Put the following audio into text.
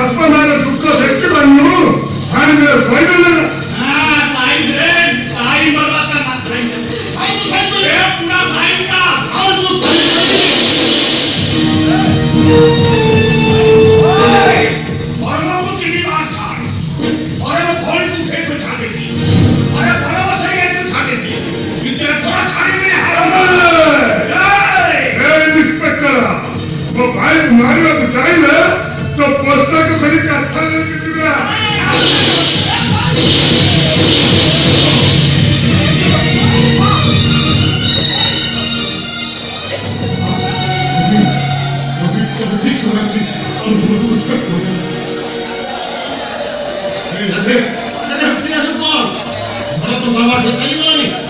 ಅಪ್ಪನಾದ ದುಃಖ ವ್ಯಕ್ತಿ ಬಂದು ಸಾಯಿ ಬೈಬಲ್ वो भाई मारना तो चाहिए तो पोस्टर को खरीद के अच्छा नहीं दिखेगा कभी सुना सी और वो सब होगा अरे अरे अरे तो बाबा बताइए